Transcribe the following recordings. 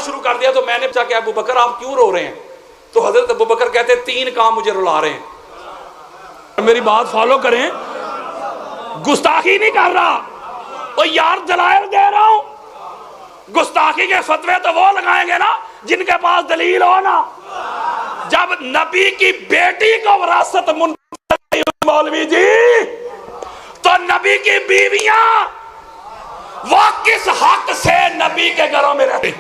شروع کر دیا تو میں نے پوچھا کہ ابو بکر آپ کیوں رو رہے ہیں؟ تو حضرت ابو بکر کہتے ہیں 3 کام مجھے رلا رہے ہیں. میری بات فالو کریں، گستاخی نہیں کر رہا، او یار دلائل دے رہا ہوں. گستاخی کے فتوے تو وہ لگائیں گے نا جن کے پاس دلیل ہو نا. جب نبی کی بیٹی کو وراثت منتقل مولوی جی، تو نبی کی بیویاں وہ کس حق سے نبی کے گھروں میں رہتے؟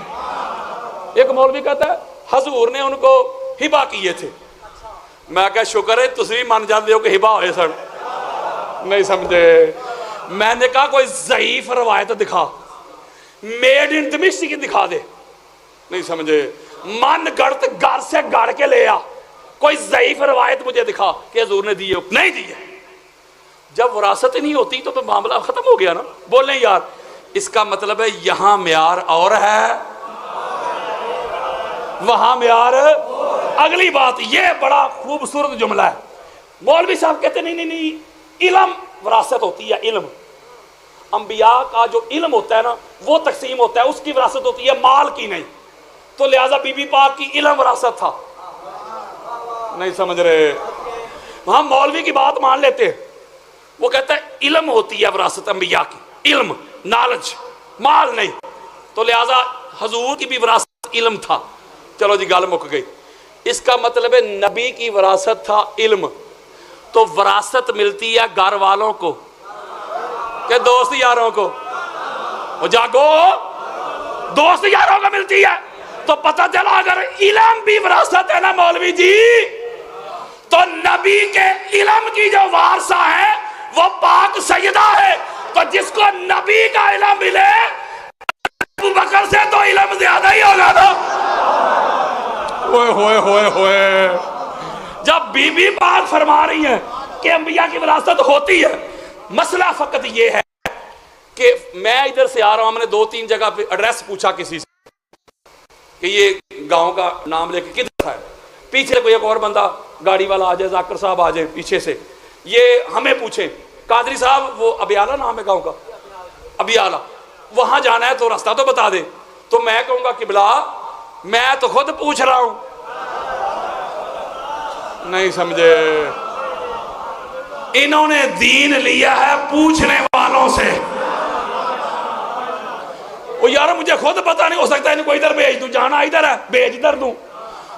ایک مولوی کہتا ہے حضور نے ان کو ہبا کیے تھے. میں کہا شکر ہے تسی مان جاتے ہو کہ ہبا ہوئے سن. نہیں سمجھے. میں نے کہا کوئی ضعیف روایت دکھا، میڈ ان دمشق کی دکھا دے. نہیں سمجھے. من گڑت گھر سے گڑ کے لے آ، کوئی ضعیف روایت مجھے دکھا کہ حضور نے دیے. نہیں دیے. جب وراثت نہیں ہوتی تو معاملہ ختم ہو گیا نا. بولیں یار اس کا مطلب ہے یہاں معیار اور ہے، وہاں معیار. اگلی بات، یہ بڑا خوبصورت جملہ ہے. مولوی صاحب کہتے نہیں علم وراثت ہوتی ہے. علم انبیاء کا جو علم ہوتا ہے نا وہ تقسیم ہوتا ہے، اس کی وراثت ہوتی ہے، مال کی نہیں. تو لہٰذا بی بی پاک کی علم وراثت تھا. نہیں سمجھ رہے. ہم مولوی کی بات مان لیتے ہیں، وہ کہتا ہے علم ہوتی ہے وراثت انبیاء کی، علم نالج، مال نہیں. تو لہٰذا حضور کی بھی وراثت علم تھا. چلو جی گل مک گئی. اس کا مطلب ہے نبی کی وراثت تھا علم. تو وراثت ملتی ہے گھر والوں کو کہ دوست یاروں کو؟ وہ جاگو، دوست یاروں کو ملتی ہے. تو پتہ چلا اگر علم بھی وراثت ہے نا مولوی جی، تو نبی کے علم کی جو وارثہ ہے وہ پاک سیدہ ہے. تو جس کو نبی کا علم ملے ابو بکر سے تو علم زیادہ ہی ہوگا نا. ہوئے ہوئے ہوئے ہوئے. جب بی بی پاک فرما رہی ہیں کہ انبیاء کی وراثت ہوتی ہے، مسئلہ فقط یہ ہے کہ میں ادھر سے آ رہا ہوں، ہم نے 2-3 جگہ پہ ایڈریس پوچھا کسی سے کہ یہ گاؤں کا نام لے کے کدھر ہے. پیچھے کوئی ایک اور بندہ گاڑی والا آ جائے، ذاکر صاحب آ جائیں پیچھے سے، یہ ہمیں پوچھیں قادری صاحب وہ ابیالہ نام ہے گاؤں کا، ابیالہ وہاں جانا ہے تو راستہ تو بتا دے. تو میں کہوں گا قبلہ میں تو خود پوچھ رہا ہوں. نہیں سمجھے. انہوں نے دین لیا ہے پوچھنے والوں سے. وہ یار مجھے خود پتا نہیں، ہو سکتا ہے ان کو ادھر بھیج دوں، جانا ادھر ہے بھیج ادھر دوں.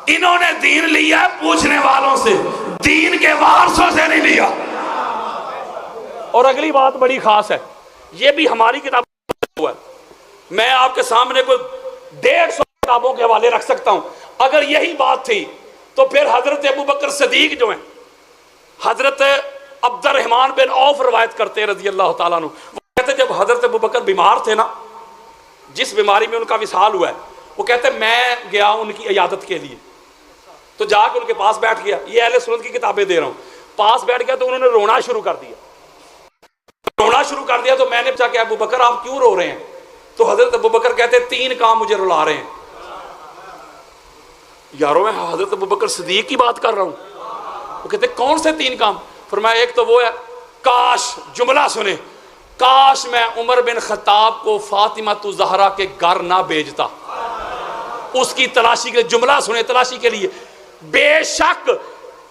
انہوں نے دین لیا ہے پوچھنے والوں سے، دین کے وارثوں سے نہیں لیا. اور اگلی بات بڑی خاص ہے، یہ بھی ہماری کتاب ہے. میں آپ کے سامنے کوئی 150 کتابوں کے حوالے رکھ سکتا ہوں. اگر یہی بات تھی تو پھر حضرت ابو بکر صدیق جو ہیں، حضرت عبد الرحمن بن عوف روایت کرتے ہیں رضی اللہ تعالیٰ عنہ. وہ کہتے جب حضرت ابو بکر بیمار تھے نا، جس بیماری میں ان کا وصال ہوا ہے، وہ کہتے میں گیا ان کی عیادت کے لیے. تو جا کے ان کے پاس بیٹھ گیا. یہ اہل سنت کی کتابیں دے رہا ہوں. پاس بیٹھ گیا تو انہوں نے رونا شروع کر دیا. تو میں نے پوچھا کہ ابو بکر آپ کیوں رو رہے ہیں؟ تو حضرت ابو بکر کہتے 3 کام مجھے رلا رہے ہیں. یاروں میں حضرت ابو بکر صدیق کی بات کر رہا ہوں. وہ کہتے کون سے 3 کام؟ فرمایا ایک تو وہ ہے، کاش، جملہ سنیں، کاش میں عمر بن خطاب کو فاطمہ الزہرا کے گھر نہ بھیجتا. اس کی تلاشی کے، جملہ سنیں تلاشی کے لیے، بے شک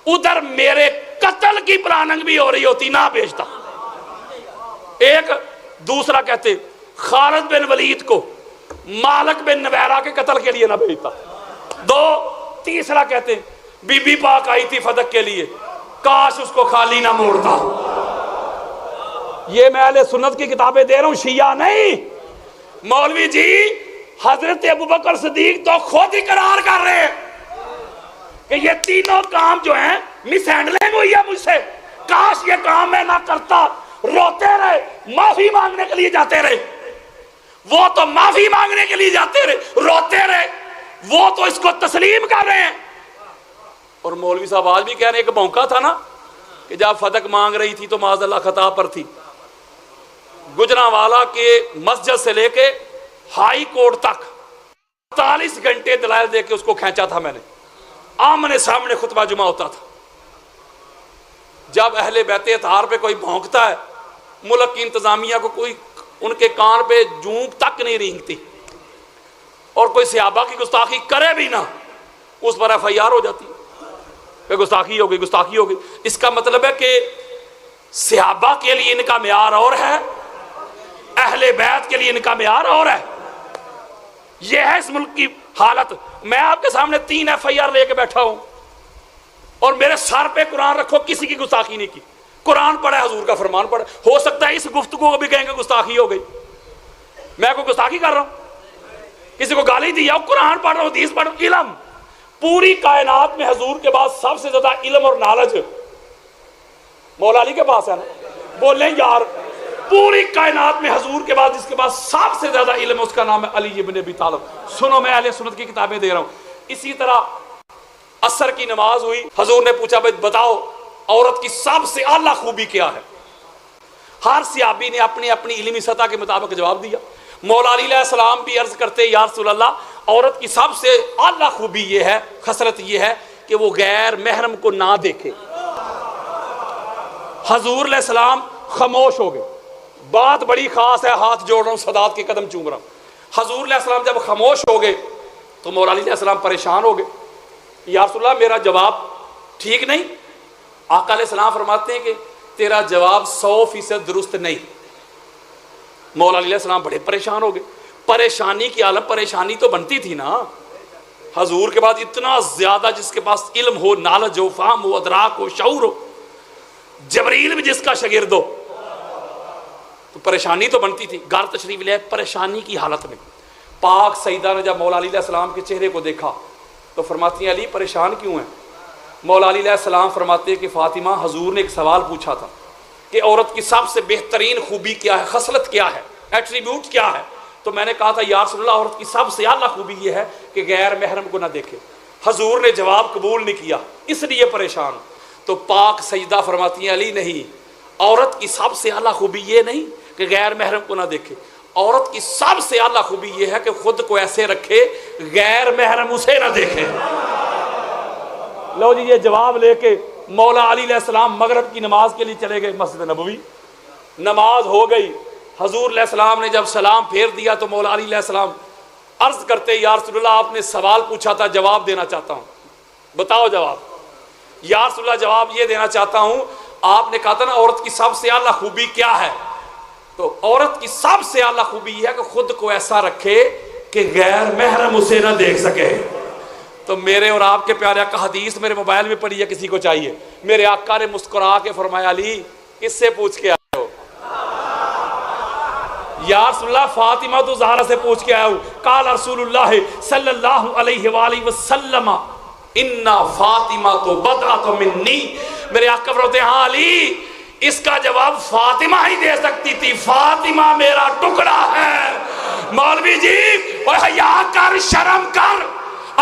ادھر میرے قتل کی پلاننگ بھی ہو رہی ہوتی، نہ بھیجتا. ایک دوسرا کہتے خالد بن ولید کو مالک بن نویرہ کے قتل کے لیے نہ بھیجتا. 2 تیسرا کہتے بی بی پاک آئی تھی فتح کے لیے، کاش اس کو خالی نہ موڑتا. یہ میں اہل سنت کی کتابیں دے رہا ہوں، شیعہ نہیں. مولوی جی حضرت ابو بکر صدیق تو خود اقرار کر رہے ہیں کہ یہ تینوں کام جو ہیں مس ہینڈلنگ ہوئی ہے مجھ سے، کاش یہ کام میں نہ کرتا. روتے رہے، معافی مانگنے کے لیے جاتے رہے. وہ تو معافی مانگنے کے لیے جاتے رہے، روتے رہے، وہ تو اس کو تسلیم کر رہے ہیں. اور مولوی صاحب آج بھی کہہ رہے ہیں کہ موقع تھا نا کہ جب فتح مانگ رہی تھی تو معاذ اللہ خطا پر تھی. گجرانوالا کے مسجد سے لے کے ہائی کورٹ تک 48 گھنٹے دلائل دے کے اس کو کھینچا تھا میں نے. آمنے سامنے خطبہ جمعہ ہوتا تھا. جب اہل بیت اطہار پہ کوئی بھونکتا ہے، ملک کی انتظامیہ کو کوئی ان کے کان پہ جونک تک نہیں رینگتی. اور کوئی صحابہ کی گستاخی کرے بھی نہ اس پر FIR ہو جاتی کہ گستاخی ہو گئی گستاخی ہو گئی. اس کا مطلب ہے کہ صحابہ کے لیے ان کا معیار اور ہے، اہل بیت کے لیے ان کا معیار اور ہے. یہ ہے اس ملک کی حالت. میں آپ کے سامنے 3 FIR لے کے بیٹھا ہوں اور میرے سر پہ قرآن رکھو، کسی کی گستاخی نہیں کی. قرآن پڑھا، حضور کا فرمان پڑھا. ہو سکتا ہے اس گفتگو کو بھی کہیں گے گستاخی ہو گئی. میں کوئی گستاخی کر رہا ہوں، کسی کو گالی دیا، قرآن پڑھ رہا ہوں، حدیث پڑھ رہا ہوں. علم، پوری کائنات میں حضور کے بعد سب سے زیادہ علم اور نالج مولا علی کے پاس ہے نا. بولیں یار، پوری کائنات میں حضور کے بعد جس کے بعد سب سے زیادہ علم ہے اس کا نام ہے علی ابن ابی طالب. سنو، میں اہل سنت کی کتابیں دے رہا ہوں. اسی طرح عصر کی نماز ہوئی، حضور نے پوچھا بھائی بتاؤ عورت کی سب سے اعلیٰ خوبی کیا ہے؟ ہر صحابی نے اپنی اپنی علمی سطح کے مطابق جواب دیا. مولا علی علیہ السلام بھی عرض کرتے یا رسول اللہ، عورت کی سب سے اعلیٰ خوبی یہ ہے، خصلت یہ ہے کہ وہ غیر محرم کو نہ دیکھے. حضور علیہ السلام خاموش ہو گئے. بات بڑی خاص ہے، ہاتھ جوڑ رہا ہوں، سادات کے قدم چوم رہا ہوں. حضور علیہ السلام جب خاموش ہو گئے تو مولا علی علیہ السلام پریشان ہو گئے. یا رسول اللہ میرا جواب ٹھیک نہیں؟ آقا علیہ السلام فرماتے ہیں کہ تیرا جواب 100% درست نہیں. مولا علیہ السلام بڑے پریشان ہو گئے. پریشانی کی عالم، پریشانی تو بنتی تھی نا. حضور کے بعد اتنا زیادہ جس کے پاس علم ہو، نالج ہو، فہم ہو، ادراک ہو، شعور ہو، جبریل بھی جس کا شاگرد ہو، تو پریشانی تو بنتی تھی. گھر تشریف لے پریشانی کی حالت میں. پاک سیدہ نے جب مولا علی علیہ السلام کے چہرے کو دیکھا تو فرماتی ہیں علی پریشان کیوں ہیں؟ مولا علی علیہ السلام فرماتے ہیں کہ فاطمہ، حضور نے ایک سوال پوچھا تھا کہ عورت کی سب سے بہترین خوبی کیا ہے، خصلت کیا ہے، ایٹریبیوٹ کیا ہے؟ تو میں نے کہا تھا یا رسول اللہ عورت کی سب سے اعلیٰ خوبی یہ ہے کہ غیر محرم کو نہ دیکھے. حضور نے جواب قبول نہیں کیا، اس لیے پریشان. تو پاک سیدہ فرماتی ہیں علی نہیں، عورت کی سب سے اعلیٰ خوبی یہ نہیں کہ غیر محرم کو نہ دیکھے. عورت کی سب سے اعلیٰ خوبی یہ ہے کہ خود کو ایسے رکھے غیر محرم اسے نہ دیکھے. لو جی، یہ جواب لے کے مولا علی علیہ السلام مغرب کی نماز کے لیے چلے گئے مسجد نبوی. نماز ہو گئی. حضور علیہ السلام نے جب سلام پھیر دیا تو مولا علی علیہ السلام عرض کرتے یا رسول اللہ آپ نے سوال پوچھا تھا، جواب دینا چاہتا ہوں، بتاؤ جواب. یا رسول اللہ جواب یہ دینا چاہتا ہوں، آپ نے کہا تھا نا عورت کی سب سے اعلیٰ خوبی کیا ہے؟ تو عورت کی سب سے اعلیٰ خوبی یہ ہے کہ خود کو ایسا رکھے کہ غیر محرم اسے نہ دیکھ سکے. تو میرے اور آپ کے پیارے آقا، حدیث میرے موبائل میں پڑھی ہے، کسی کو چاہیے. میرے آقا نے مسکرا کے فرمایا علی کس سے پوچھ کے آئے ہو؟ یا رسول اللہ فاطمہ تو زہرا سے پوچھ کے آیا ہوں. قال رسول اللہ صلی اللہ علیہ وآلہ وسلم ان فاطمہ تو بضعۃ منی. میرے آقا فرماتے ہیں ہاں علی، اس کا جواب فاطمہ ہی دے سکتی تھی، فاطمہ میرا ٹکڑا ہے. مولوی جی حیا کر، شرم کر،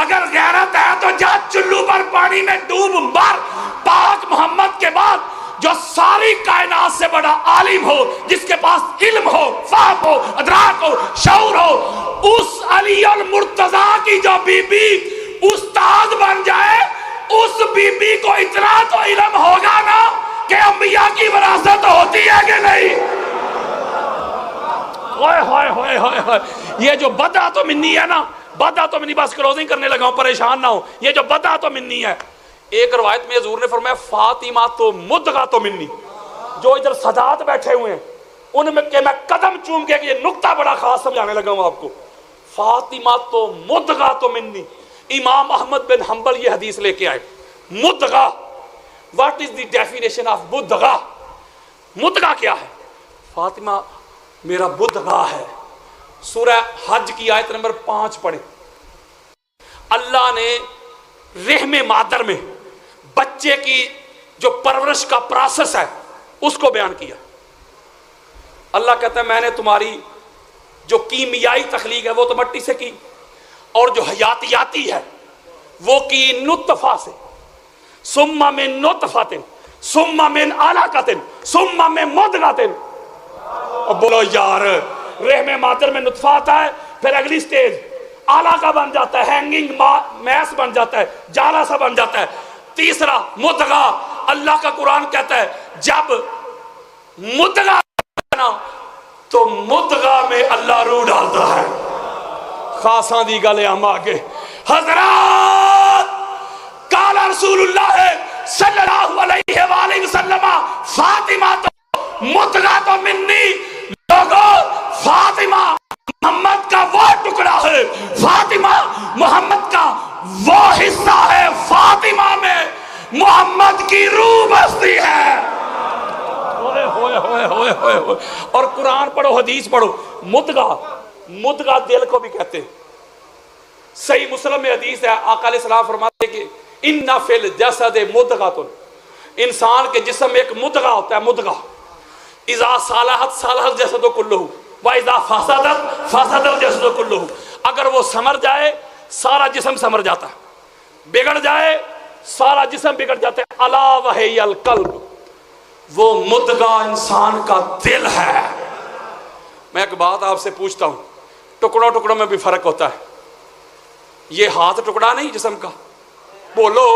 اگر غیرت ہے تو جا چلو پر پانی میں ڈوب مر. پاک محمد کے بعد جو ساری کائنات سے بڑا عالم ہو، جس کے پاس علم ہو، فہم ہو، ادراک ہو، شعور ہو، اس علی المرتضیٰ کی جو بی بی استاد بن جائے، اس بی بی کو اتنا تو علم ہوگا نا کہ انبیاء کی وراثت ہوتی ہے کہ نہیں. ہوئے ہوئے ہوئے ہوئے ہوئے، یہ جو بدعت منی ہے نا، بدعت منی، بس کلوزنگ کرنے لگا ہوں، پریشان نہ ہو. یہ جو بدعت منی ہے، ایک روایت میں حضور نے فرمایا فاطمہ تو مدغۃ منی. جو ادھر سادات بیٹھے ہوئے ہیں ان میں کہ میں قدم چوم کے کہ یہ نقطہ بڑا خاص سمجھانے لگا ہوں آپ کو. فاطمہ تو مدغۃ منی. امام احمد بن حنبل یہ حدیث لے کے آئے. مدغہ، what is the definition of مدغہ؟ مدغہ کیا ہے؟ فاطمہ میرا مدغہ ہے. سورہ حج کی آیت نمبر 5 پڑھیں. اللہ نے رحم مادر میں بچے کی جو پرورش کا پروسیس ہے اس کو بیان کیا. اللہ کہتا ہے میں نے تمہاری جو کیمیائی تخلیق ہے وہ تو مٹی سے کی، اور جو حیاتیاتی ہے وہ کی نطفہ سے، ثم من نطفۃ ثم من علقۃ ثم من مضغۃ. اب بولو یار، رحم مادر میں نطفہ آتا ہے، پھر اگلی سٹیج علاقہ بن جاتا ہے، ہینگنگ میس بن جاتا ہے، جالا سا بن جاتا ہے. تیسرا مدغہ. اللہ کا قرآن کہتا ہے جب مدغہ تو مدغہ میں اللہ روح ڈالتا ہے. خاصاں دی گل ہم آگے حضرات قال رسول اللہ صلی اللہ علیہ وآلہ وسلم فاطمہ تو متغا تو منی لوگوں فاطمہ محمد کا وہ ٹکڑا ہے فاطمہ محمد کا وہ حصہ ہے فاطمہ میں محمد کی روح بستی ہے اور قرآن پڑھو حدیث پڑھو مدغہ دل کو بھی کہتے ہیں صحیح مسلم میں حدیث ہے آقا علیہ السلام فرماتے ہیں کہ ان فی الجسد مدغۃ انسان کے جسم میں ایک مدغہ ہوتا ہے مدغہ اذا صالحت صالح الجسد کلہ واذا فسدت فسد الجسد کلہ اگر وہ سمر جائے سارا جسم سمر جاتا ہے بگڑ جائے سارا جسم بگڑ جاتا ہے الا وہی القلب وہ مدغہ انسان کا دل ہے میں ایک بات آپ سے پوچھتا ہوں ٹکڑوں ٹکڑوں میں بھی فرق ہوتا ہے یہ ہاتھ ٹکڑا نہیں جسم کا بولو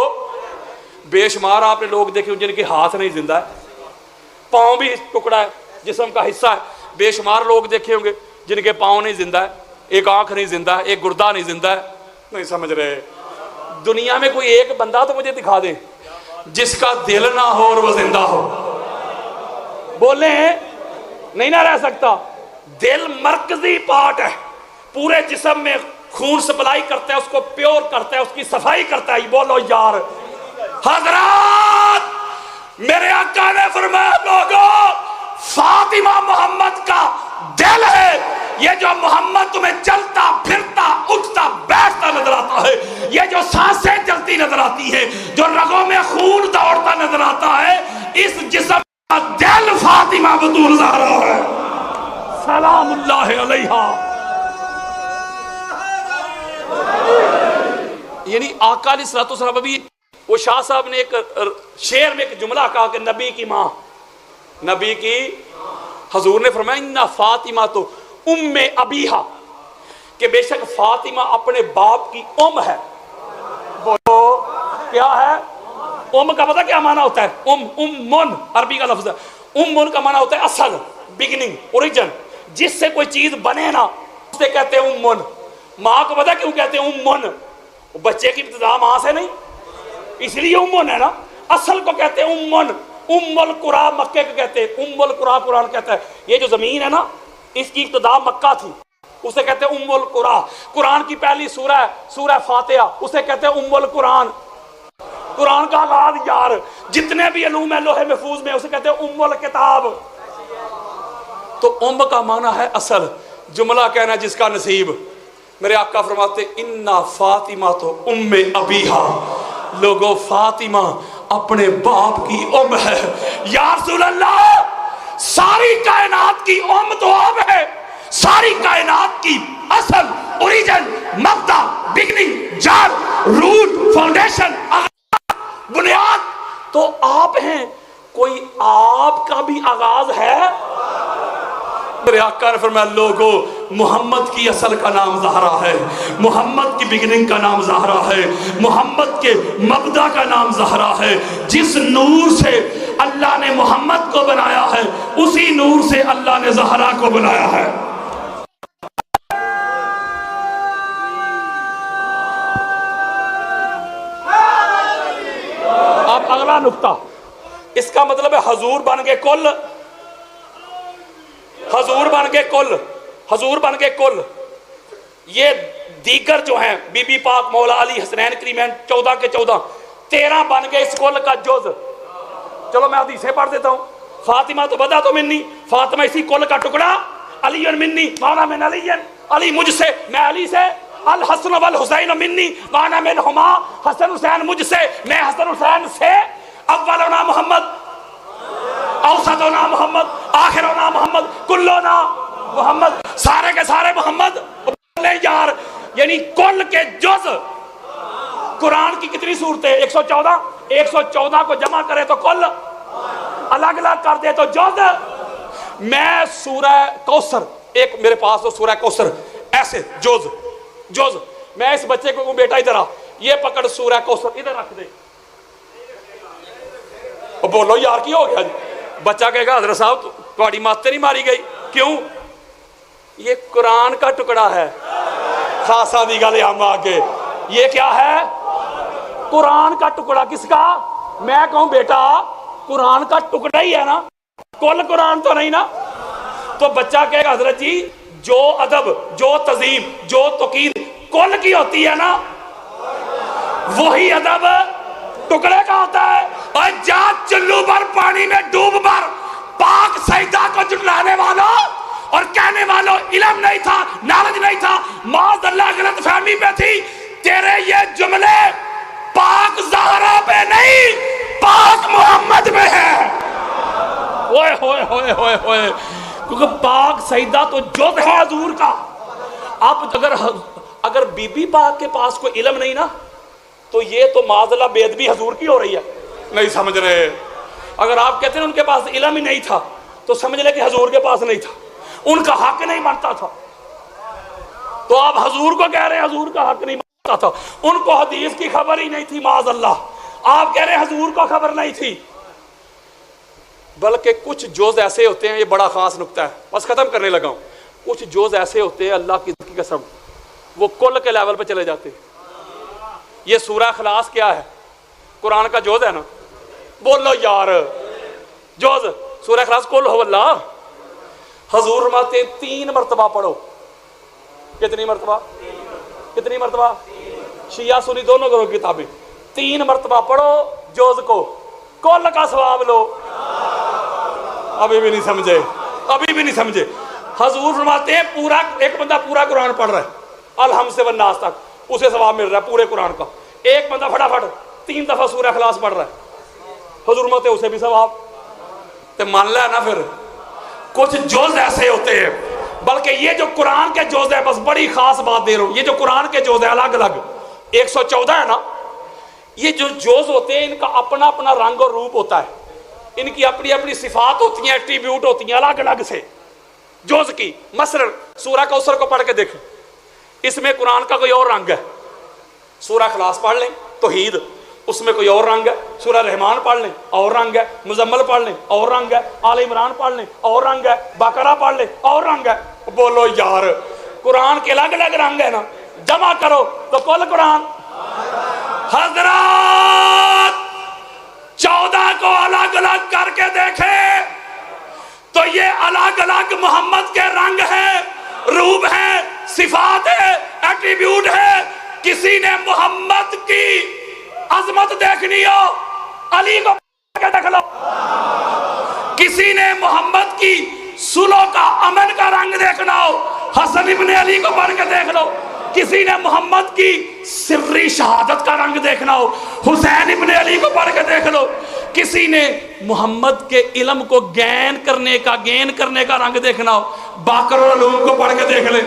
بے شمار آپ نے لوگ دیکھے جن کے ہاتھ نہیں زندہ ہے پاؤں بھی ٹکڑا ہے جسم کا حصہ ہے بے شمار لوگ دیکھے ہوں گے جن کے پاؤں نہیں زندہ ہے ایک آنکھ نہیں زندہ ہے ایک گردہ نہیں زندہ ہے نہیں سمجھ رہے دنیا میں کوئی ایک بندہ تو مجھے دکھا دے جس کا دل نہ ہو اور وہ زندہ ہو بولیں نہیں نہ رہ سکتا دل مرکزی پارٹ ہے پورے جسم میں خون سپلائی کرتا ہے اس کو پیور کرتا ہے اس کی صفائی کرتا ہے بولو یار حضرات میرے آقا نے فرمایا لوگوں فاطمہ محمد کا دل ہے یہ جو محمد تمہیں چلتا پھرتا اٹھتا بیٹھتا نظر آتا ہے یہ جو سانسیں چلتی نظر آتی ہے جو رگوں میں خون دوڑتا نظر آتا ہے اس جسم کا دل فاطمہ بطول زہرا ہے سلام اللہ علیہا یعنی آقا علیہ الصلوۃ والسلام ابھی وہ شاہ صاحب نے ایک شعر میں ایک جملہ کہا کہ نبی کی ماں نبی کی حضور نے فرمایا ان فاطمہ تو ام ابیہا کہ بے شک فاطمہ اپنے باپ کی ام ہے بولو کیا ہے ام کا پتہ کیا معنی ہوتا ہے من عربی کا لفظ ہے من کا معنی ہوتا ہے اصل بگننگ اوریجن جس سے کوئی چیز بنے نا اسے کہتے ہیں من ماں کو پتہ کیوں کہتے ہیں من بچے کی ابتدا ماں سے نہیں اس لیے من ہے نا اصل کو کہتے ہیں من ام القرآ مکے کو کہتے ہیں ام القرآ قرآن کہتا ہے یہ جو زمین ہے نا اس کی ابتدا مکہ تھی اسے کہتے ہیں ام القرآ قرآن کی پہلی سورہ ہے سورہ فاتحہ اسے کہتے ہیں ام القرآن قرآن کا آغاز یار جتنے بھی علوم ہیں لوح محفوظ میں اسے کہتے ہیں ام الکتاب تو ام کا معنی ہے اصل جملہ کہنا جس کا نصیب میرے آقا فرماتے انا فاطمہ تو ام ابیہا لوگوں فاطمہ اپنے باپ کی ام ہے یا رسول اللہ ساری کائنات کی ام تو اب ہے ساری کائنات کی اصل اوریجن مبدا بگننگ جڑ روٹ فاؤنڈیشن بنیاد تو آپ ہیں کوئی آپ کا بھی آغاز ہے میرے آقا نے فرمایا لوگوں محمد کی اصل کا نام زہرا ہے محمد کی بگننگ کا نام زہرا ہے محمد کے مبدا کا نام زہرا ہے جس نور سے اللہ نے محمد کو بنایا ہے اسی نور سے اللہ نے زہرا کو بنایا ہے اب اگلا نقطہ اس کا مطلب ہے حضور بن کے کل حضور بن کے کل حضور بن کے کل یہ دیگر جو ہیں بی بی پاک مولا علی حسنین کریمین 14 کے 14 13 بن گئے اس کل کا جز چلو میں حدیثیں پڑھ دیتا ہوں فاطمہ تو بدا تو منی فاطمہ اسی کل کا ٹکڑا علی منی وانا من علی علی مجھ سے میں علی سے الحسن والحسین منی وانا منہما حسن حسین مجھ سے میں حسن حسین سے اولنا محمد اوسطنا محمد آخرنا محمد کلنا محمد سارے کے سارے محمد بولے یار یعنی کل کے جز قرآن کی کتنی صورتیں 114 کو جمع کرے تو کل الگ الگ کر دے تو جز میں سورہ کوثر ایک میرے پاس تو سورہ کوثر ایسے جز میں اس بچے کو بیٹا ادھر آ یہ پکڑ سورہ کوثر ادھر رکھ دے بولو یار کی ہو گیا جی بچہ کہے گا حضرت صاحب تمہاری ماتیں نہیں ماری گئی کیوں یہ قرآن کا ٹکڑا ہے خاصا دی گل ہم آگے یہ کیا ہے قرآن کا ٹکڑا کس کا میں کہوں بیٹا قرآن کا ٹکڑا ہی ہے نا کل قرآن تو نہیں نا تو بچہ کہے گا حضرت جی جو ادب جو تہذیب جو توقیر کل کی ہوتی ہے نا وہی ادب ٹکڑے کا ہوتا ہے اور جا چلو بھر پانی میں ڈوب بھر پاک سجدہ کو جھٹلانے والوں اور کہنے والوں علم نہیں تھا نالج نہیں تھا معاذ اللہ غلط فہمی پہ تھی تیرے یہ جملے پاک زہرا پہ نہیں پاک محمد میں ہے ہوئے ہوئے ہوئے ہوئے ہوئے کیونکہ پاک سجدہ تو جز ہے حضور کا اب اگر بی بی پاک کے پاس کوئی علم نہیں نا تو یہ تو معاذ اللہ بے ادبی حضور کی ہو رہی ہے نہیں سمجھ رہے اگر آپ کہتے ہیں ان کے پاس علم ہی نہیں تھا تو سمجھ لے کہ حضور کے پاس نہیں تھا ان کا حق نہیں بنتا تھا تو آپ حضور کو کہہ رہے ہیں حضور کا حق نہیں بنتا تھا ان کو حدیث کی خبر ہی نہیں تھی معاذ اللہ آپ کہہ رہے ہیں حضور کو خبر نہیں تھی بلکہ کچھ جوز ایسے ہوتے ہیں یہ بڑا خاص نکتہ ہے بس ختم کرنے لگا ہوں کچھ جوز ایسے ہوتے ہیں اللہ کی قسم وہ کل کے لیول پہ چلے جاتے ہیں یہ سورہ اخلاص کیا ہے قرآن کا جوز ہے نا بولو یار جوز سورہ اخلاص قل ہو اللہ حضور فرماتے 3 مرتبہ پڑھو کتنی مرتبہ شیعہ سنی دونوں کرو کتابیں 3 مرتبہ پڑھو جوز کو کل کا ثواب لو ابھی بھی نہیں سمجھے حضور فرماتے ہیں پورا ایک بندہ پورا قرآن پڑھ رہا ہے الحمد سے والناس تک اسے ثواب مل رہا ہے پورے قرآن کا ایک بندہ فٹافٹ 3 دفعہ سورہ اخلاص پڑھ رہا ہے حضور فرماتے ہیں اسے بھی ثواب تو مان لیا نا پھر کچھ جوز ایسے ہوتے ہیں بلکہ یہ جو قرآن کے جوز ہے بس بڑی خاص بات دے رہا ہوں یہ جو قرآن کے جوز ہے الگ الگ 114 ہے نا یہ جو جوز ہوتے ہیں ان کا اپنا اپنا رنگ اور روپ ہوتا ہے ان کی اپنی اپنی صفات ہوتی ہیں ایٹریبیوٹ ہوتی ہیں الگ الگ سے جوز کی مثلا سورہ کوثر کو پڑھ کے دیکھیں اس میں قرآن کا کوئی اور رنگ ہے سورہ اخلاص پڑھ لیں توحید اس میں کوئی اور رنگ ہے سورہ رحمان پڑھ لیں اور رنگ ہے مزمل پڑھ لیں اور رنگ ہے آل عمران پڑھ لیں اور رنگ ہے بقرہ پڑھ لیں اور رنگ ہے بولو یار قرآن کے الگ الگ رنگ ہے نا جمع کرو تو کل قرآن حضرات 14 کو الگ الگ کر کے دیکھے تو یہ الگ الگ محمد کے رنگ ہیں روپ ہے صفات ہے ایٹریبیوٹ ہے کسی نے محمد کی عظمت دیکھنی ہو علی کو پڑھ کے دیکھ لو کسی نے محمد کی صلح کا امن کا رنگ دیکھنا ہو حسن ابن علی کو پڑھ کے دیکھ لو کسی نے محمد کی سری شہادت کا رنگ دیکھنا ہو حسین ابن علی کو پڑھ کے دیکھ لو کسی نے محمد کے علم کو گین کرنے کا رنگ دیکھنا ہو باقر العلوم کو پڑھ کے دیکھ لے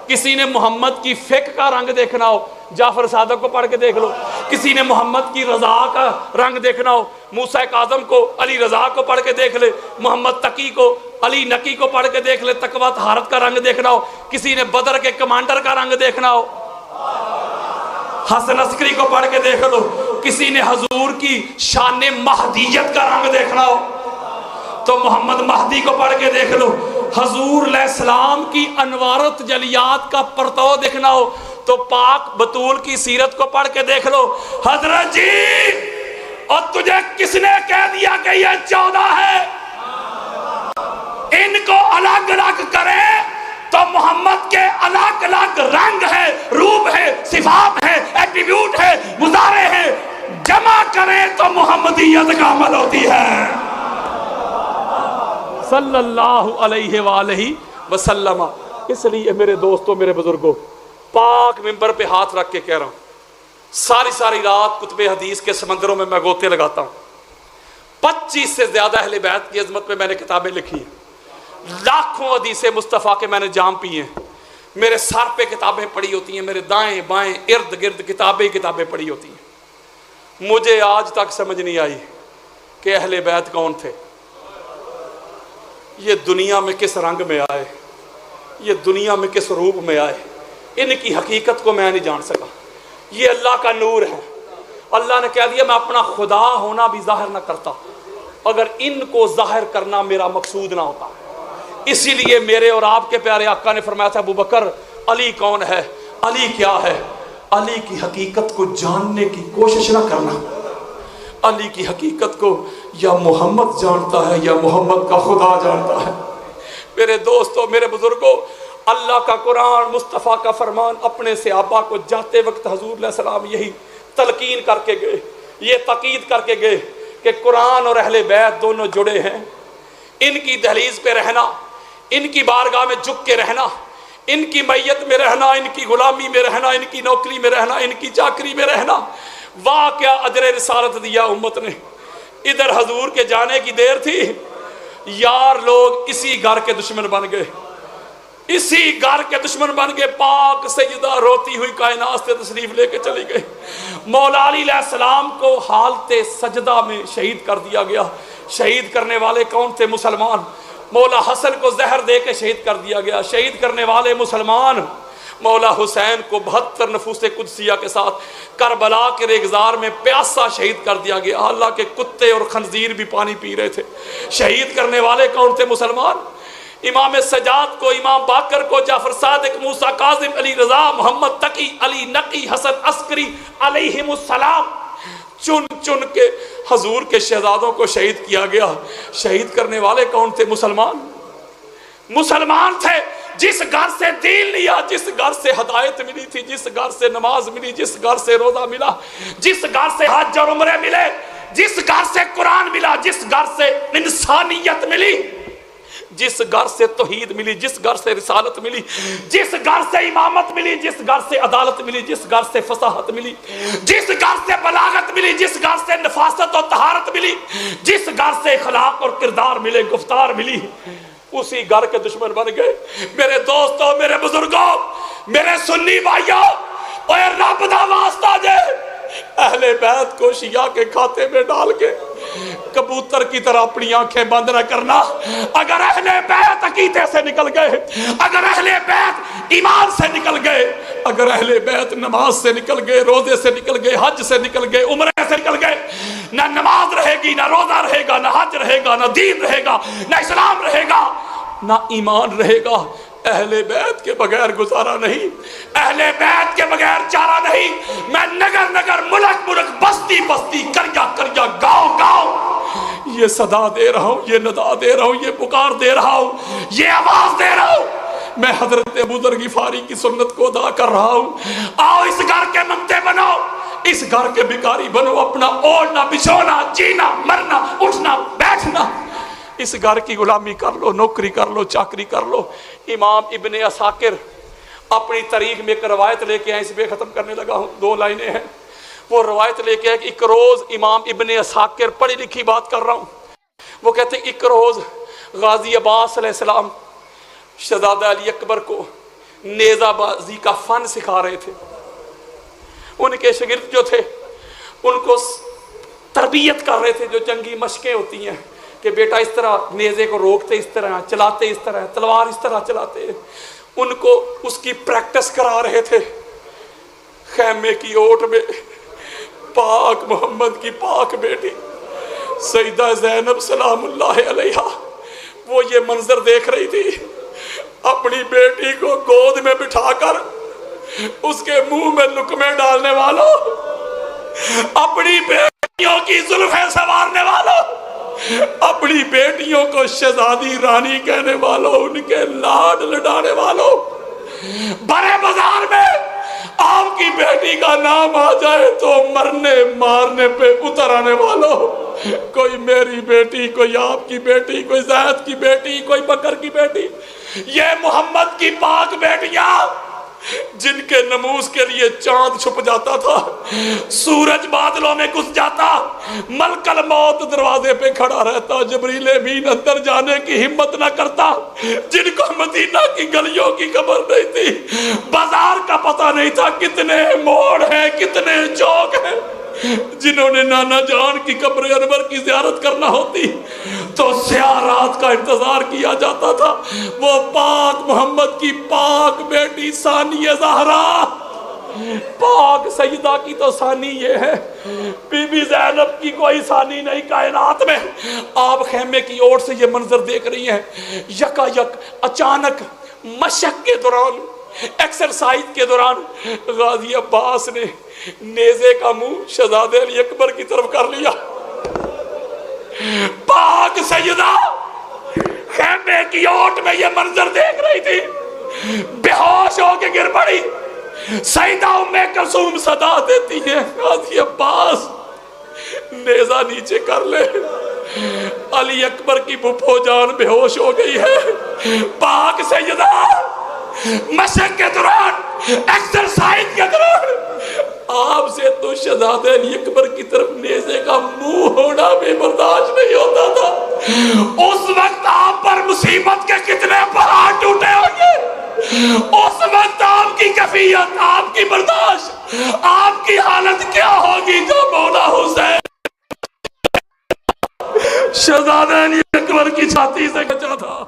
کسی نے محمد کی فقہ کا رنگ دیکھنا ہو جعفر صادق کو پڑھ کے دیکھ لو کسی نے محمد کی رضا کا رنگ دیکھنا ہو موسیٰ کاظم کو علی رضا کو پڑھ کے دیکھ لے محمد تقی کو علی نقی کو پڑھ کے دیکھ لے تقویٰ طہارت کا رنگ دیکھنا ہو کسی نے بدر کے کمانڈر کا رنگ دیکھنا ہو حسن عسکری کو پڑھ کے دیکھ لو کسی نے حضور کی شان مہدیت کا رنگ دیکھنا ہو تو محمد مہدی کو پڑھ کے دیکھ لو حضور علیہ السلام کی انوارت جلیات کا پرتو دیکھنا ہو تو پاک بطول کی سیرت کو پڑھ کے دیکھ لو حضرت جی اور تجھے کس نے کہہ دیا کہ یہ 14 ہے ان کو الگ الگ کرے تو محمد کے الگ الگ رنگ ہے روپ ہے صفات ہے ایٹریبیوٹ ہے مظاہرے ہیں جمع کریں تو محمدیت کا عمل ہوتی ہے صلی اللہ علیہ وآلہ وسلم اس لیے میرے دوستوں میرے بزرگوں پاک منبر پہ ہاتھ رکھ کے کہہ رہا ہوں ساری رات کتب حدیث کے سمندروں میں گوتے لگاتا ہوں 25 سے زیادہ اہل بیت کی عظمت پہ میں نے کتابیں لکھی ہیں لاکھوں حدیث مصطفیٰ کے میں نے جام پیے ہیں میرے سر پہ کتابیں پڑھی ہوتی ہیں میرے دائیں بائیں ارد گرد کتابیں پڑھی ہوتی ہیں مجھے آج تک سمجھ نہیں آئی کہ اہل بیت کون تھے یہ دنیا میں کس رنگ میں آئے یہ دنیا میں کس روپ میں آئے ان کی حقیقت کو میں نہیں جان سکا یہ اللہ کا نور ہے اللہ نے کہہ دیا میں اپنا خدا ہونا بھی ظاہر نہ کرتا اگر ان کو ظاہر کرنا میرا مقصود نہ ہوتا اسی لیے میرے اور آپ کے پیارے آقا نے فرمایا تھا ابو بکر علی کون ہے علی کیا ہے؟ علی کی حقیقت کو جاننے کی کوشش نہ کرنا. علی کی حقیقت کو یا محمد جانتا ہے یا محمد کا خدا جانتا ہے. میرے دوستوں، میرے بزرگوں، اللہ کا قرآن، مصطفیٰ کا فرمان اپنے صحابہ کو جاتے وقت حضور علیہ السلام یہی تلقین کر کے گئے، یہ تاکید کر کے گئے کہ قرآن اور اہل بیت دونوں جڑے ہیں. ان کی دہلیز پہ رہنا، ان کی بارگاہ میں جھک کے رہنا، ان کی میت میں رہنا، ان کی غلامی میں رہنا، ان کی نوکری میں رہنا، ان کی چاکری میں رہنا، واہ کیا اجر رسالت دیا امت نے. ادھر حضور کے جانے کی دیر تھی، یار لوگ اسی گھر کے دشمن بن گئے، اسی گھر کے دشمن بن گئے. پاک سیدہ روتی ہوئی کائنات سے تشریف لے کے چلی گئی. مولا علی علیہ السلام کو حالت سجدہ میں شہید کر دیا گیا. شہید کرنے والے کون تھے؟ مسلمان. مولا حسن کو زہر دے کے شہید کر دیا گیا. شہید کرنے والے مسلمان. مولا حسین کو 72 نفوس قدسیہ کے ساتھ کربلا کے ریگزار میں پیاسا شہید کر دیا گیا. اللہ کے کتے اور خنزیر بھی پانی پی رہے تھے. شہید کرنے والے کون تھے؟ مسلمان. امام سجاد کو، امام باقر کو، جعفر صادق، موسیٰ کاظم، علی رضا، محمد تقی، علی نقی، حسن عسکری علیہم السلام چن چن کے حضور کے شہزادوں کو شہید کیا گیا. شہید کرنے والے کون تھے؟ مسلمان. مسلمان تھے. جس گھر سے دین لیا، جس گھر سے ہدایت ملی تھی، جس گھر سے نماز ملی، جس گھر سے روزہ ملا، جس گھر سے حج اور عمرے ملے، جس گھر سے قرآن ملا، جس گھر سے انسانیت ملی، جس گھر سے توحید ملی، جس گھر سے رسالت ملی، جس گھر سے امامت ملی، جس گھر سے عدالت ملی، جس گھر سے فصاحت ملی، جس گھر سے بلاغت ملی، جس گھر سے نفاست اور طہارت ملی، جس گھر سے اخلاق اور کردار ملے، گفتار ملی، اسی گھر کے دشمن بن گئے. میرے دوستوں، میرے بزرگوں، میرے سنی بھائیوں، اوے رب دا واسطہ جے اہل بیت کو شیعہ کے کھاتے میں ڈال کے کبوتر کی طرح اپنی آنکھیں بند نہ کرنا. اگر اہل بیت عقیدے سے نکل گئے، اگر اہل بیت ایمان سے نکل گئے، اگر اہل بیت نماز سے نکل گئے، روزے سے نکل گئے، حج سے نکل گئے، عمرے سے نکل گئے، نہ نماز رہے گی، نہ روزہ رہے گا، نہ حج رہے گا، نہ دین رہے گا، نہ اسلام رہے گا، نہ ایمان رہے گا. اہل بیت کے بغیر گزارا نہیں، اہل بیت کے بغیر چارہ نہیں. میں نگر نگر، ملک ملک، بستی بستی، کریا کریا، گاؤں گاؤں یہ صدا دے رہا ہوں، یہ ندا دے رہا ہوں، یہ پکار دے رہا ہوں، یہ آواز دے رہا ہوں. میں حضرت ابو ذر غفاری کی سنت کو ادا کر رہا ہوں. آؤ اس گھر کے منگتے بنو، اس گھر کے بھکاری بنو. اپنا اوڑھنا، بچھونا، جینا، مرنا، اٹھنا، بیٹھنا، اس گھر کی غلامی کر لو، نوکری کر لو، چاکری کر لو. امام ابن عساکر اپنی تاریخ میں ایک روایت لے کے آئے، اس پہ ختم کرنے لگا ہوں، 2 لائنیں ہیں. وہ روایت لے کے آئے کہ ایک روز امام ابن عساکر، پڑھی لکھی بات کر رہا ہوں، وہ کہتے ہیں ایک روز غازی عباس علیہ السلام شہزادہ علی اکبر کو نیزہ بازی کا فن سکھا رہے تھے. ان کے شاگرد جو تھے ان کو تربیت کر رہے تھے، جو جنگی مشقیں ہوتی ہیں کہ بیٹا اس طرح نیزے کو روکتے، اس طرح چلاتے، اس طرح تلوار اس طرح چلاتے. ان کو اس کی پریکٹس کرا رہے تھے. خیمے کی اوٹ میں پاک محمد کی پاک بیٹی سیدہ زینب سلام اللہ علیہا وہ یہ منظر دیکھ رہی تھی. اپنی بیٹی کو گود میں بٹھا کر اس کے منہ میں لقمے ڈالنے والوں، اپنی بیٹیوں کی زلفیں سنوارنے والوں، اپنی بیٹیوں کو شہزادی رانی کہنے والوں، ان کے لاڈ لڈانے والوں، بڑے بازار میں آپ کی بیٹی کا نام آ جائے تو مرنے مارنے پہ اتر آنے والوں، کوئی میری بیٹی، کوئی آپ کی بیٹی، کوئی زید کی بیٹی، کوئی بکر کی بیٹی، یہ محمد کی پاک بیٹیاں جن کے نموز کے لیے چاند چھپ جاتا تھا، سورج بادلوں میں گھس جاتا، ملک الموت دروازے پہ کھڑا رہتا، جبریل امین اندر جانے کی ہمت نہ کرتا، جن کو مدینہ کی گلیوں کی خبر نہیں تھی، بازار کا پتہ نہیں تھا کتنے موڑ ہیں، کتنے چوک ہیں، جنہوں نے نانا جان کی قبر انور کی زیارت کرنا ہوتی تو سیاہ رات کا انتظار کیا جاتا تھا. وہ پاک محمد کی پاک بیٹی ثانی زہرا، پاک سیدہ کی تو ثانی یہ ہے، بی بی زینب کی کوئی ثانی نہیں کائنات میں. آپ خیمے کی اوٹ سے یہ منظر دیکھ رہی ہیں. یکا یک اچانک مشق کے دوران ایکسرسائز کے دوران غازی عباس نے نیزے کا منہ شہزادے علی اکبر کی طرف کر لیا. پاک سیدہ خیمے کی اوٹ میں یہ منظر دیکھ رہی تھی, بے ہوش ہو کے گر پڑی. سیدہ ام کلثوم صدا دیتی ہے, غازی عباس نیزہ نیچے کر لے. علی اکبر کی پھپھو جان بے ہوش ہو گئی ہے. پاک سیدہ مشق کے دوران, ایکسرسائز کے دوران آپ سے تو شہزادے علی اکبر کی طرف نیزے کا منہ ہونا بھی برداشت نہیں ہوتا تھا. اس وقت آپ پر مصیبت کے کتنے پہاڑ ٹوٹے ہوں گے. اس وقت آپ کی کیفیت, آپ کی برداشت, آپ کی حالت کیا ہوگی جو مولا حسین شہزادے علی اکبر کی چھاتی سے کچا تھا.